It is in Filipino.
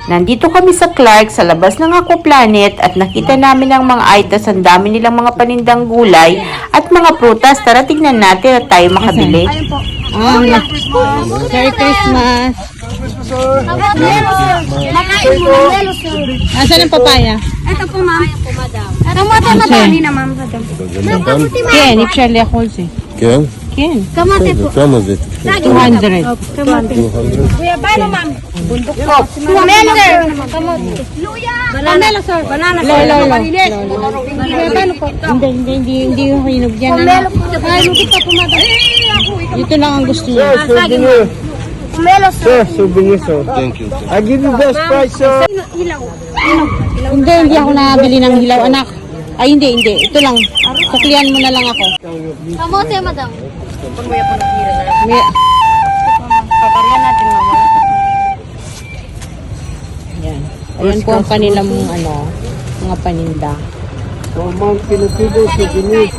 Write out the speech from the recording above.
Nandito kami sa Clark sa labas ng Aqua Planet at nakita namin ang mga itas, ang dami nilang mga panindang gulay at mga prutas. Tara tignan natin at tayo makabili. Merry Christmas. Asan ang papaya? Ito po, ma'am. Kamote madami na, ma'am. Ken, if Shirley Holsey. כן? Ken. Kamote po. כמה זה? 200. Kuya, paano, ma'am? Bundok po. Kamelo, sir. Kamote. Luya. Banana, sir. Banana, sir. Lolo. Malinis. Kuya, paano po? Hindi yung hinog yan. Kamelo po. Ay, lupit pa po, madam. Dito lang ang gusto niya. souvenir. Kamelo, sir. Souvenir, sir. Thank you. I give you best price, sir. Hilaw. Hindi ako nakabili ng hilaw, anak. Ay, hindi. Ito lang. Suklian mo na lang ako. Kamote, madam. May... Paparyan natin, ma'am. Yan. Ayan po ang kanilang mga paninda. Mount Pinatubo, souvenir.